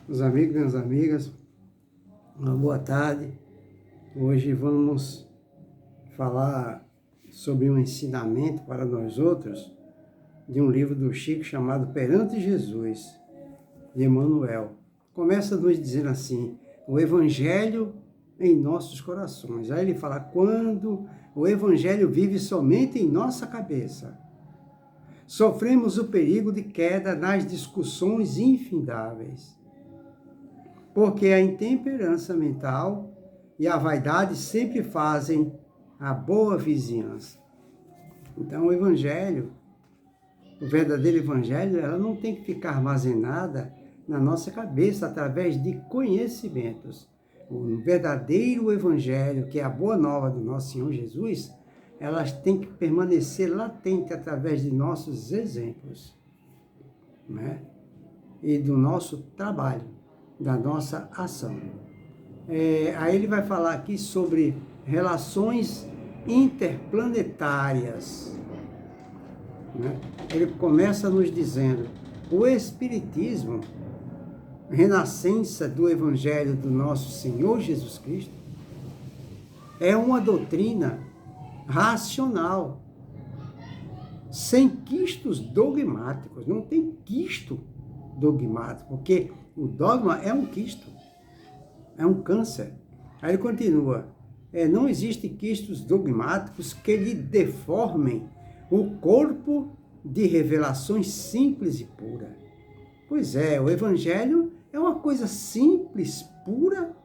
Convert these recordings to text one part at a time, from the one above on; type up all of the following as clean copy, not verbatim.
Meus amigos, minhas amigas, uma boa tarde. Hoje vamos falar sobre um ensinamento para nós outros de um livro do Chico chamado Perante Jesus, de Emmanuel. Começa nos dizendo assim, o Evangelho em nossos corações. Aí ele fala, quando o Evangelho vive somente em nossa cabeça, sofremos o perigo de queda nas discussões infindáveis. Porque a intemperança mental e a vaidade sempre fazem a boa vizinhança. Então, o Evangelho, o verdadeiro Evangelho, ela não tem que ficar armazenada na nossa cabeça através de conhecimentos. O verdadeiro Evangelho, que é a boa nova do nosso Senhor Jesus, elas têm que permanecer latente através de nossos exemplos, né? E do nosso trabalho, da nossa ação. Aí ele vai falar aqui sobre relações interplanetárias, né? Ele começa nos dizendo, o Espiritismo, renascença do Evangelho do nosso Senhor Jesus Cristo, é uma doutrina racional, sem quistos dogmáticos. Não tem quisto dogmático, porque o dogma é um quisto, é um câncer. Aí ele continua, não existem quistos dogmáticos que lhe deformem o corpo de revelações simples e pura. Pois é, o Evangelho é uma coisa simples, pura,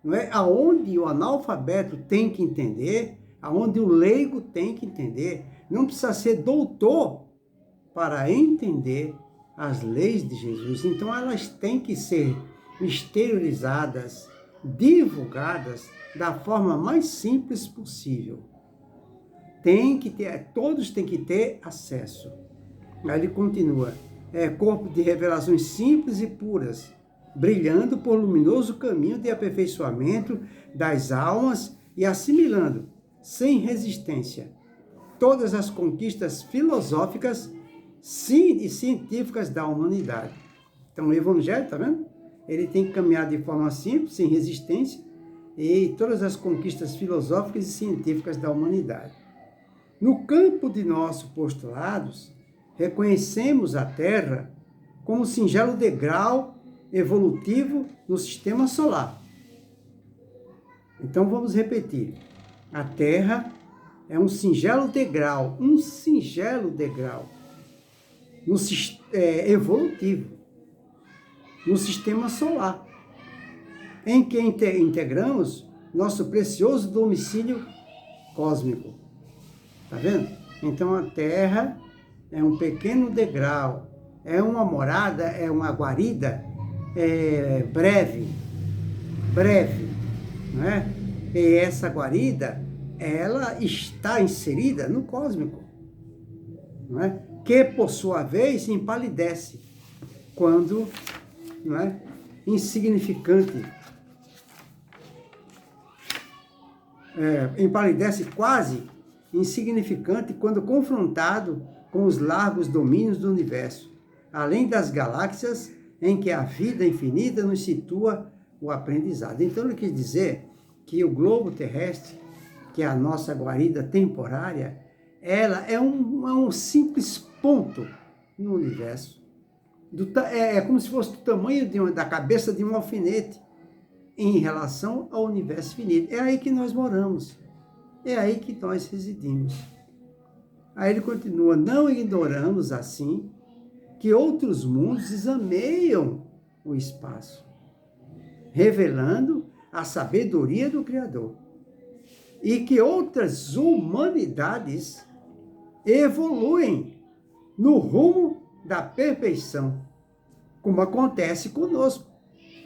não é? Aonde o analfabeto tem que entender, aonde o leigo tem que entender. Não precisa ser doutor para entender as leis de Jesus. Então, elas têm que ser exteriorizadas, divulgadas da forma mais simples possível. Todos têm que ter acesso. Aí ele continua, corpo de revelações simples e puras, brilhando por luminoso caminho de aperfeiçoamento das almas e assimilando, sem resistência, todas as conquistas filosóficas e científicas da humanidade. Então, o Evangelho, tá vendo? Ele tem que caminhar de forma simples, sem resistência, e todas as conquistas filosóficas e científicas da humanidade. No campo de nossos postulados, reconhecemos a Terra como singelo degrau evolutivo no sistema solar. Então, vamos repetir. A Terra é um singelo degrau evolutivo no sistema solar, em que integramos nosso precioso domicílio cósmico. Tá vendo? Então a Terra é um pequeno degrau, é uma morada, é uma guarida breve, não é? E essa guarida, ela está inserida no cósmico, não é? Que, por sua vez, empalidece quando, não é? Insignificante, empalidece quase insignificante quando confrontado com os largos domínios do universo, além das galáxias em que a vida infinita nos situa o aprendizado. Então, ele quis dizer que o globo terrestre, que é a nossa guarida temporária, ela é um simples ponto no universo. É como se fosse do tamanho da cabeça de um alfinete em relação ao universo finito. É aí que nós moramos. É aí que nós residimos. Aí ele continua, não ignoramos assim que outros mundos exameiam o espaço, revelando a sabedoria do Criador, e que outras humanidades evoluem no rumo da perfeição, como acontece conosco,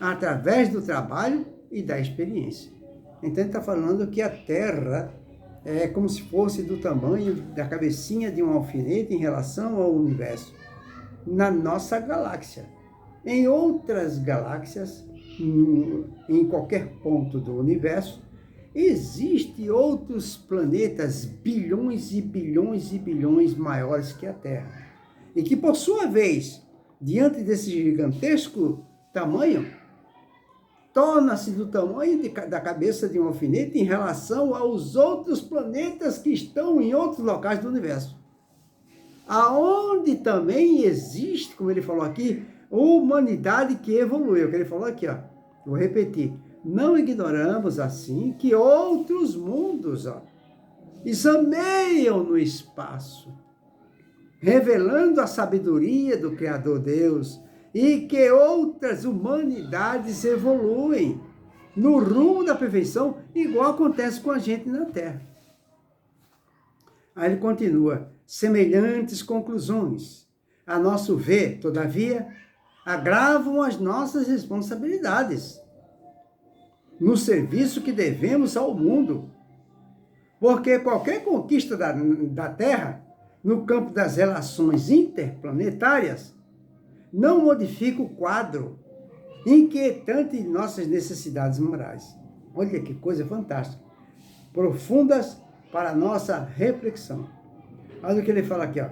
através do trabalho e da experiência. Então ele está falando que a Terra é como se fosse do tamanho da cabecinha de um alfinete em relação ao universo, na nossa galáxia. Em outras galáxias, em qualquer ponto do universo, existem outros planetas bilhões e bilhões e bilhões maiores que a Terra. E que, por sua vez, diante desse gigantesco tamanho, torna-se do tamanho da cabeça de um alfinete em relação aos outros planetas que estão em outros locais do universo. Aonde também existe, como ele falou aqui, humanidade que evoluiu, que ele falou aqui, ó, vou repetir, não ignoramos assim que outros mundos, ó, exameiam no espaço, revelando a sabedoria do Criador Deus, e que outras humanidades evoluem no rumo da perfeição, igual acontece com a gente na Terra. Aí ele continua, semelhantes conclusões, a nosso ver, todavia, agravam as nossas responsabilidades no serviço que devemos ao mundo, porque qualquer conquista da Terra, no campo das relações interplanetárias, não modifica o quadro inquietante de nossas necessidades morais. Olha que coisa fantástica. Profundas para a nossa reflexão. Olha o que ele fala aqui, ó.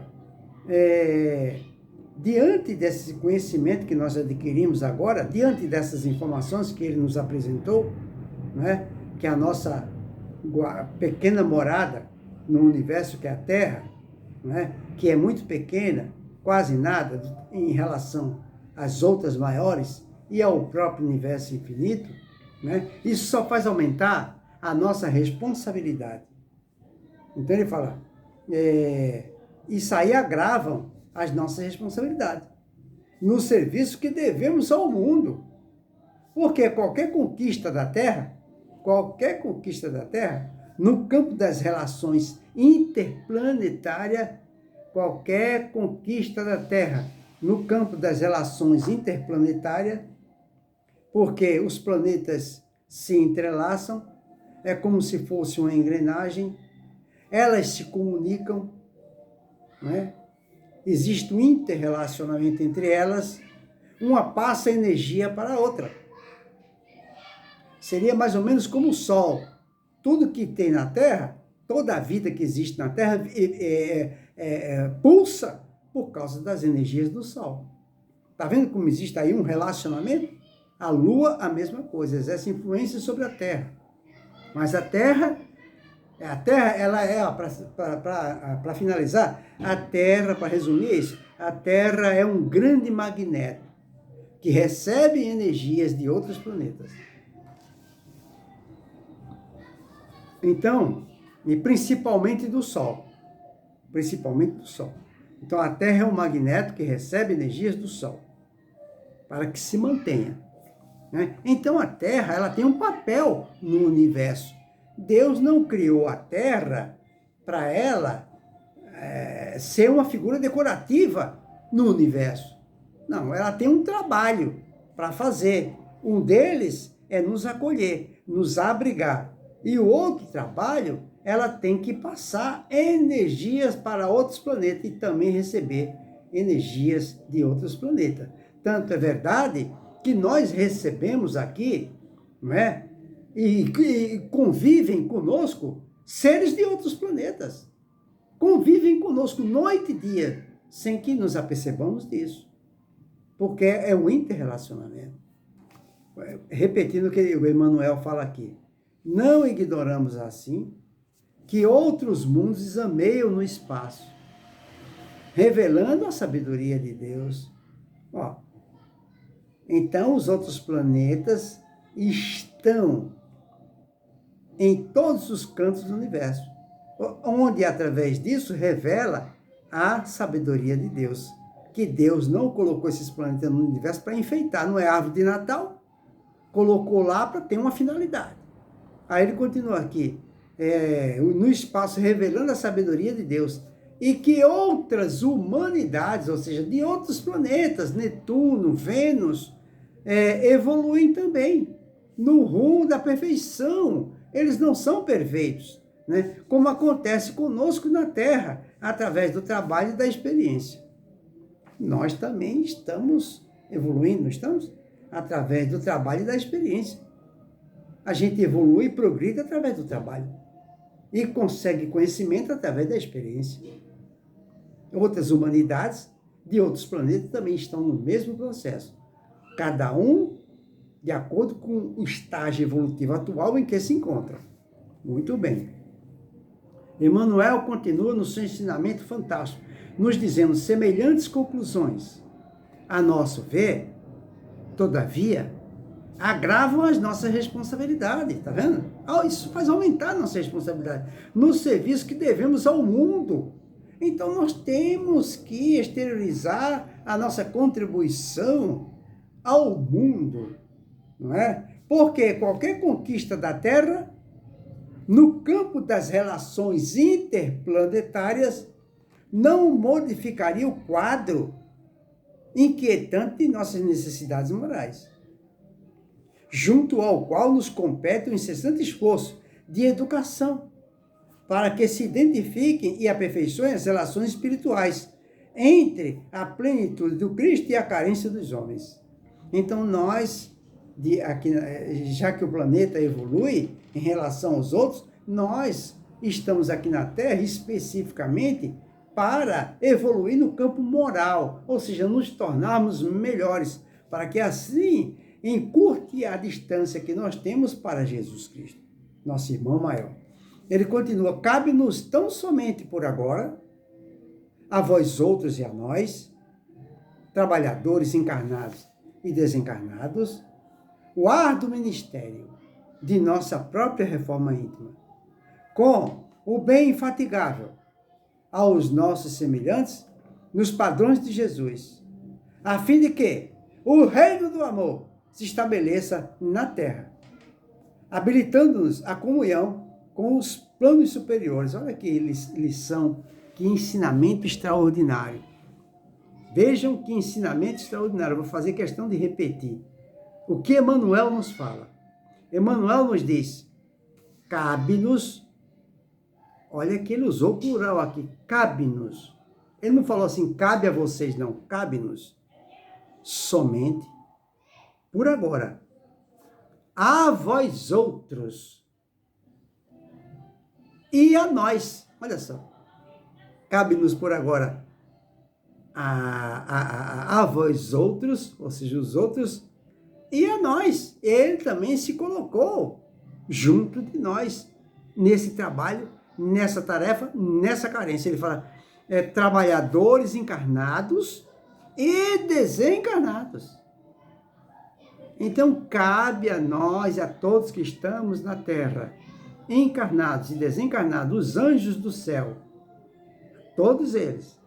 Diante desse conhecimento que nós adquirimos agora, diante dessas informações que ele nos apresentou, né, que é a nossa pequena morada no universo que é a Terra, né, que é muito pequena, quase nada em relação às outras maiores e ao próprio universo infinito, né, isso só faz aumentar a nossa responsabilidade. Então ele fala, isso aí agravam as nossas responsabilidades no serviço que devemos ao mundo. Porque qualquer conquista da Terra, no campo das relações interplanetárias, qualquer conquista da Terra, no campo das relações interplanetárias, porque os planetas se entrelaçam, é como se fosse uma engrenagem, elas se comunicam, né? Existe um interrelacionamento entre elas, uma passa energia para a outra. Seria mais ou menos como o Sol. Tudo que tem na Terra, toda a vida que existe na Terra pulsa por causa das energias do Sol. Está vendo como existe aí um relacionamento? A Lua, a mesma coisa, exerce influência sobre a Terra. Mas a Terra, ela é, para finalizar, a Terra, para resumir isso, a Terra é um grande magneto que recebe energias de outros planetas. Então, e principalmente do Sol. Então, a Terra é um magneto que recebe energias do Sol, para que se mantenha, né? Então, a Terra, ela tem um papel no universo. Deus não criou a Terra para ela ser uma figura decorativa no universo. Não, ela tem um trabalho para fazer. Um deles é nos acolher, nos abrigar. E o outro trabalho, ela tem que passar energias para outros planetas e também receber energias de outros planetas. Tanto é verdade que nós recebemos aqui, não é? E convivem conosco seres de outros planetas. Convivem conosco noite e dia, sem que nos apercebamos disso. Porque é um interrelacionamento. Repetindo o que o Emmanuel fala aqui. Não ignoramos assim que outros mundos exameiam no espaço, revelando a sabedoria de Deus. Ó, então, os outros planetas estão em todos os cantos do universo, onde, através disso, revela a sabedoria de Deus, que Deus não colocou esses planetas no universo para enfeitar, não é árvore de Natal, colocou lá para ter uma finalidade. Aí ele continua aqui, no espaço, revelando a sabedoria de Deus, e que outras humanidades, ou seja, de outros planetas, Netuno, Vênus, evoluem também no rumo da perfeição. Eles não são perfeitos, né? Como acontece conosco na Terra, através do trabalho e da experiência. Nós também estamos evoluindo, não estamos? Através do trabalho e da experiência. A gente evolui e progride através do trabalho. E consegue conhecimento através da experiência. Outras humanidades de outros planetas também estão no mesmo processo. Cada um de acordo com o estágio evolutivo atual em que se encontra. Muito bem. Emmanuel continua no seu ensinamento fantástico, nos dizendo semelhantes conclusões. A nosso ver, todavia, agravam as nossas responsabilidades, tá vendo? Isso faz aumentar a nossa responsabilidade no serviço que devemos ao mundo. Então, nós temos que exteriorizar a nossa contribuição ao mundo, não é? Porque qualquer conquista da Terra, no campo das relações interplanetárias, não modificaria o quadro inquietante de nossas necessidades morais, junto ao qual nos compete o incessante esforço de educação, para que se identifiquem e aperfeiçoem as relações espirituais entre a plenitude do Cristo e a carência dos homens. Então nós, já que o planeta evolui em relação aos outros, nós estamos aqui na Terra especificamente para evoluir no campo moral, ou seja, nos tornarmos melhores, para que assim encurte a distância que nós temos para Jesus Cristo, nosso irmão maior. Ele continua, cabe-nos tão somente por agora, a vós outros e a nós, trabalhadores encarnados e desencarnados, o árduo ministério de nossa própria reforma íntima, com o bem infatigável aos nossos semelhantes nos padrões de Jesus, a fim de que o reino do amor se estabeleça na terra, habilitando-nos a comunhão com os planos superiores. Olha que lição, que ensinamento extraordinário. Vejam que ensinamento extraordinário. Eu vou fazer questão de repetir o que Emmanuel nos fala. Emmanuel nos diz, cabe-nos, olha que ele usou plural aqui, cabe-nos. Ele não falou assim, cabe a vocês, não, cabe-nos. Somente, por agora, a vós outros e a nós. Olha só, cabe-nos por agora a vós outros, ou seja, os outros, e a nós. Ele também se colocou junto de nós nesse trabalho, nessa tarefa, nessa carência. Ele fala, trabalhadores encarnados e desencarnados. Então, cabe a nós, a todos que estamos na Terra, encarnados e desencarnados, os anjos do céu, todos eles,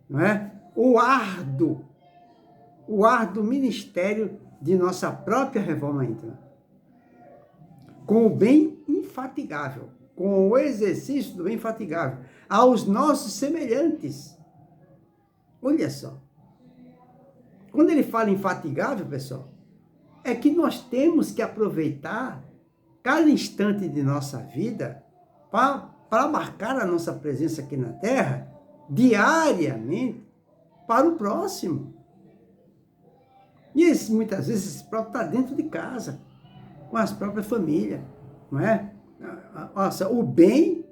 não é? O árduo ministério de nossa própria reforma íntima, com o bem infatigável, com o exercício do bem infatigável, aos nossos semelhantes. Olha só, quando ele fala infatigável, pessoal, é que nós temos que aproveitar cada instante de nossa vida para marcar a nossa presença aqui na Terra, diariamente, para o próximo. E muitas vezes esse próprio está dentro de casa, com as próprias famílias, não é? Nossa, o bem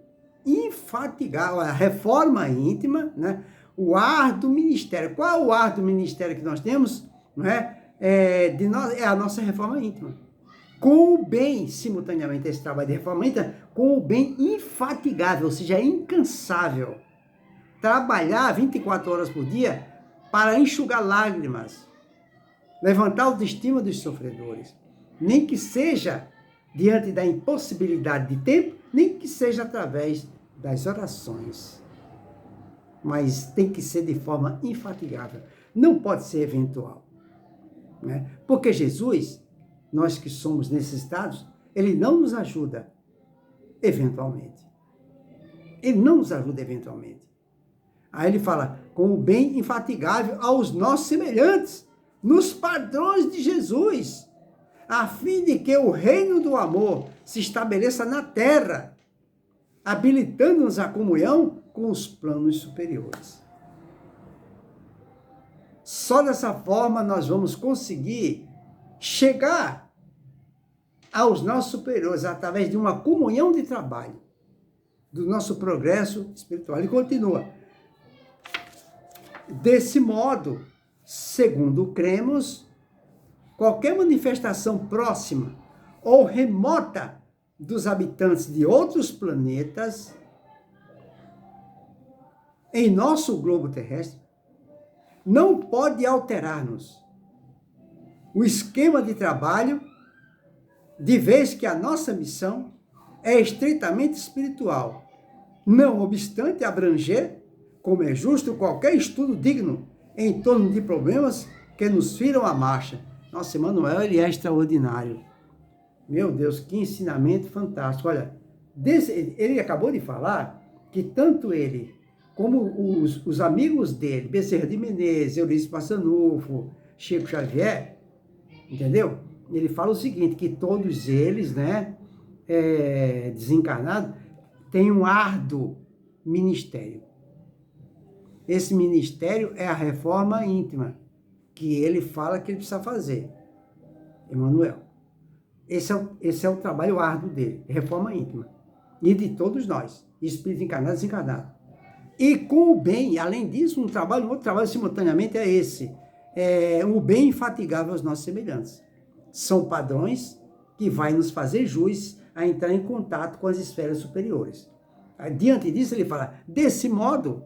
infatigável, a reforma íntima, né? O árduo ministério. Qual é o árduo ministério que nós temos? Não é? É a nossa reforma íntima. Com o bem, simultaneamente, esse trabalho de reforma íntima, com o bem infatigável, ou seja, incansável. Trabalhar 24 horas por dia para enxugar lágrimas, levantar a autoestima dos sofredores, nem que seja diante da impossibilidade de tempo, nem que seja através das orações. Mas tem que ser de forma infatigável, não pode ser eventual. Né? Porque Jesus, nós que somos necessitados, ele não nos ajuda eventualmente. Ele não nos ajuda eventualmente. Aí ele fala, com o bem infatigável aos nossos semelhantes, nos padrões de Jesus, a fim de que o reino do amor se estabeleça na terra, habilitando-nos a comunhão com os planos superiores. Só dessa forma nós vamos conseguir chegar aos nossos superiores através de uma comunhão de trabalho, do nosso progresso espiritual. Ele continua. Desse modo, segundo cremos, qualquer manifestação próxima ou remota dos habitantes de outros planetas em nosso globo terrestre não pode alterar-nos o esquema de trabalho, de vez que a nossa missão é estritamente espiritual, não obstante abranger, como é justo, qualquer estudo digno em torno de problemas que nos firam a marcha. Nossa, Emmanuel, ele é extraordinário. Meu Deus, que ensinamento fantástico. Olha, ele acabou de falar que tanto ele como os amigos dele, Bezerra de Menezes, Eurípides Passanufo, Chico Xavier, entendeu? Ele fala o seguinte, que todos eles, né, desencarnados, têm um árduo ministério. Esse ministério é a reforma íntima, que ele fala que ele precisa fazer. Emmanuel. Esse é o trabalho árduo dele, reforma íntima. E de todos nós, espírito encarnado e desencarnado. E com o bem, além disso, um outro trabalho simultaneamente é esse. O bem infatigável aos nossos semelhantes. São padrões que vai nos fazer jus a entrar em contato com as esferas superiores. Diante disso, ele fala, desse modo,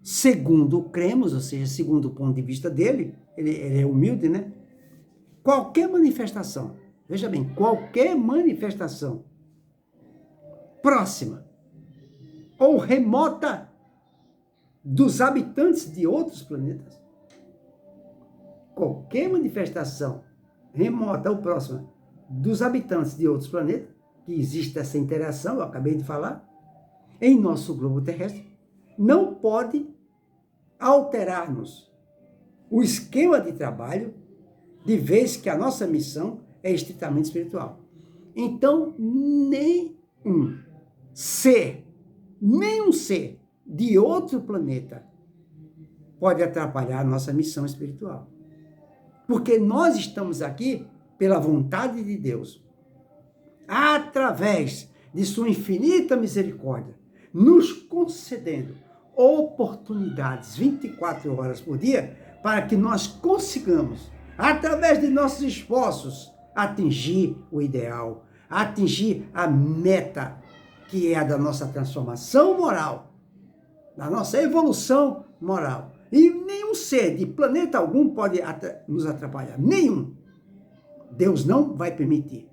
segundo cremos, ou seja, segundo o ponto de vista dele, ele é humilde, né? Qualquer manifestação, veja bem, qualquer manifestação próxima ou remota dos habitantes de outros planetas, qualquer manifestação remota ou próxima dos habitantes de outros planetas, que existe essa interação, eu acabei de falar, em nosso globo terrestre, não pode alterar-nos o esquema de trabalho, de vez que a nossa missão é estritamente espiritual. Então, nenhum ser de outro planeta pode atrapalhar a nossa missão espiritual. Porque nós estamos aqui pela vontade de Deus, através de sua infinita misericórdia, nos concedendo oportunidades 24 horas por dia para que nós consigamos, através de nossos esforços, atingir o ideal, atingir a meta, que é a da nossa transformação moral, da nossa evolução moral. E nenhum ser de planeta algum pode nos atrapalhar. Nenhum. Deus não vai permitir.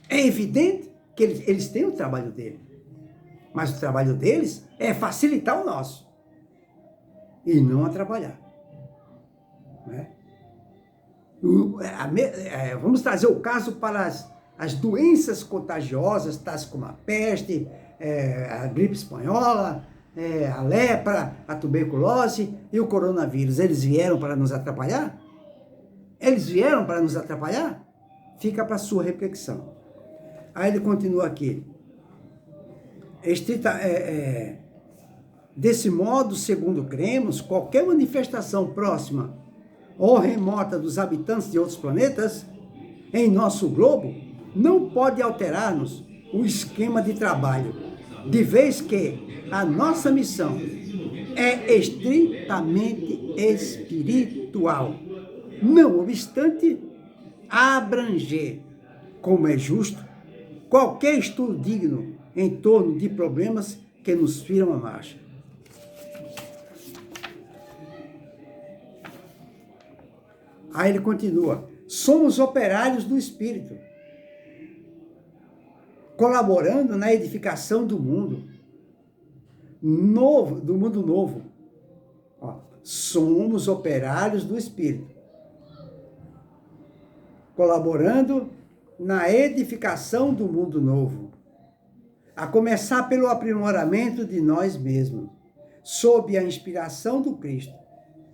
É evidente que eles têm o trabalho deles. Mas o trabalho deles é facilitar o nosso. E não atrapalhar. Né? Vamos trazer o caso para as doenças contagiosas, tais como a peste, a gripe espanhola, a lepra, a tuberculose e o coronavírus. Eles vieram para nos atrapalhar? Eles vieram para nos atrapalhar? Fica para a sua reflexão. Aí ele continua aqui. Desse modo, segundo cremos, qualquer manifestação próxima ou remota dos habitantes de outros planetas em nosso globo não pode alterar-nos o esquema de trabalho, de vez que a nossa missão é estritamente espiritual, não obstante abranger, como é justo, qualquer estudo digno em torno de problemas que nos firam a marcha. Aí ele continua, somos operários do Espírito, colaborando na edificação do mundo novo. Somos operários do Espírito, colaborando na edificação do mundo novo, a começar pelo aprimoramento de nós mesmos, sob a inspiração do Cristo,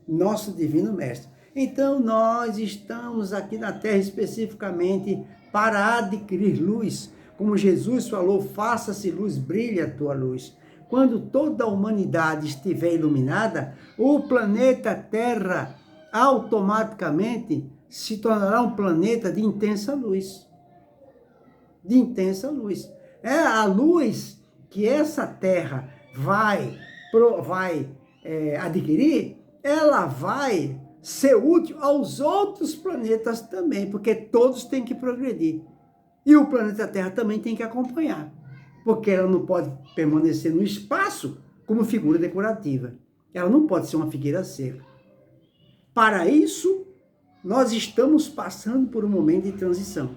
nosso divino mestre. Então, nós estamos aqui na Terra especificamente para adquirir luz. Como Jesus falou, faça-se luz, brilhe a tua luz. Quando toda a humanidade estiver iluminada, o planeta Terra automaticamente se tornará um planeta de intensa luz. De intensa luz. É a luz que essa Terra vai adquirir, ela vai ser útil aos outros planetas também, porque todos têm que progredir. E o planeta Terra também tem que acompanhar, porque ela não pode permanecer no espaço como figura decorativa. Ela não pode ser uma figueira seca. Para isso, nós estamos passando por um momento de transição,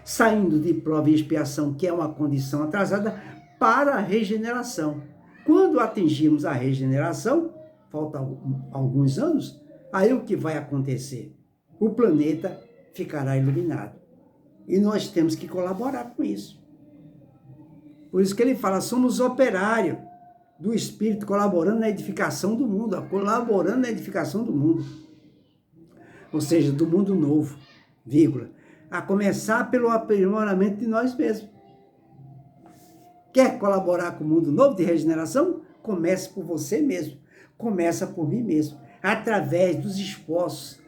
saindo de prova e expiação, que é uma condição atrasada, para a regeneração. Quando atingirmos a regeneração, falta alguns anos, aí o que vai acontecer? O planeta ficará iluminado. E nós temos que colaborar com isso. Por isso que ele fala, somos operários do Espírito, colaborando na edificação do mundo, colaborando na edificação do mundo. Ou seja, do mundo novo, vírgula. A começar pelo aprimoramento de nós mesmos. Quer colaborar com o mundo novo de regeneração? Comece por você mesmo. Começa por mim mesmo. Através dos esforços,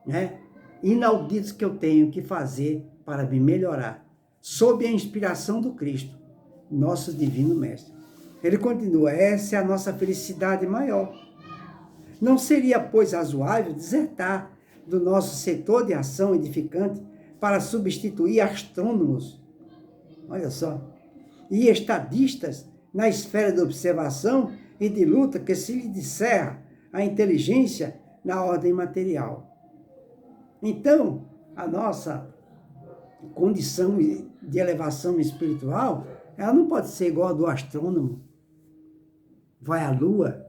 né, inauditos que eu tenho que fazer para me melhorar. Sob a inspiração do Cristo, nosso divino mestre. Ele continua, essa é a nossa felicidade maior. Não seria, pois, razoável desertar do nosso setor de ação edificante para substituir astrônomos, olha só, e estadistas na esfera de observação e de luta que se lhe descerra a inteligência na ordem material. Então, a nossa condição de elevação espiritual, ela não pode ser igual a do astrônomo. Vai à Lua.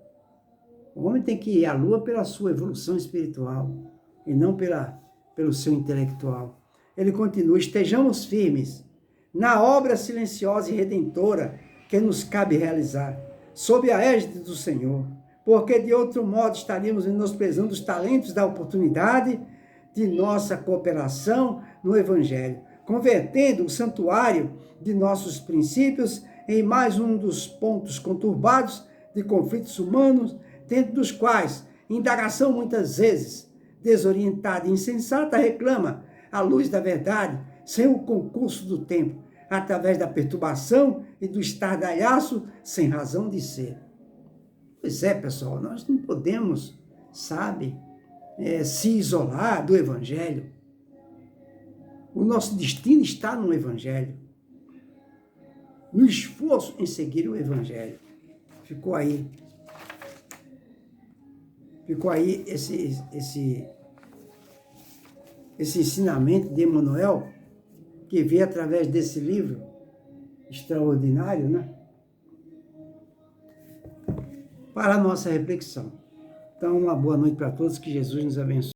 O homem tem que ir à Lua pela sua evolução espiritual e não pelo seu intelectual. Ele continua, estejamos firmes na obra silenciosa e redentora que nos cabe realizar, sob a égide do Senhor, porque de outro modo estaríamos menosprezando os talentos da oportunidade de nossa cooperação no Evangelho, convertendo o santuário de nossos princípios em mais um dos pontos conturbados de conflitos humanos, dentro dos quais indagação muitas vezes desorientada e insensata reclama a luz da verdade sem o concurso do tempo, através da perturbação e do estardalhaço sem razão de ser. Pois é, pessoal, nós não podemos, sabe, se isolar do Evangelho. O nosso destino está no Evangelho, no esforço em seguir o Evangelho. Ficou aí esse ensinamento de Emmanuel, que veio através desse livro extraordinário, né? Para a nossa reflexão. Então, uma boa noite para todos, que Jesus nos abençoe.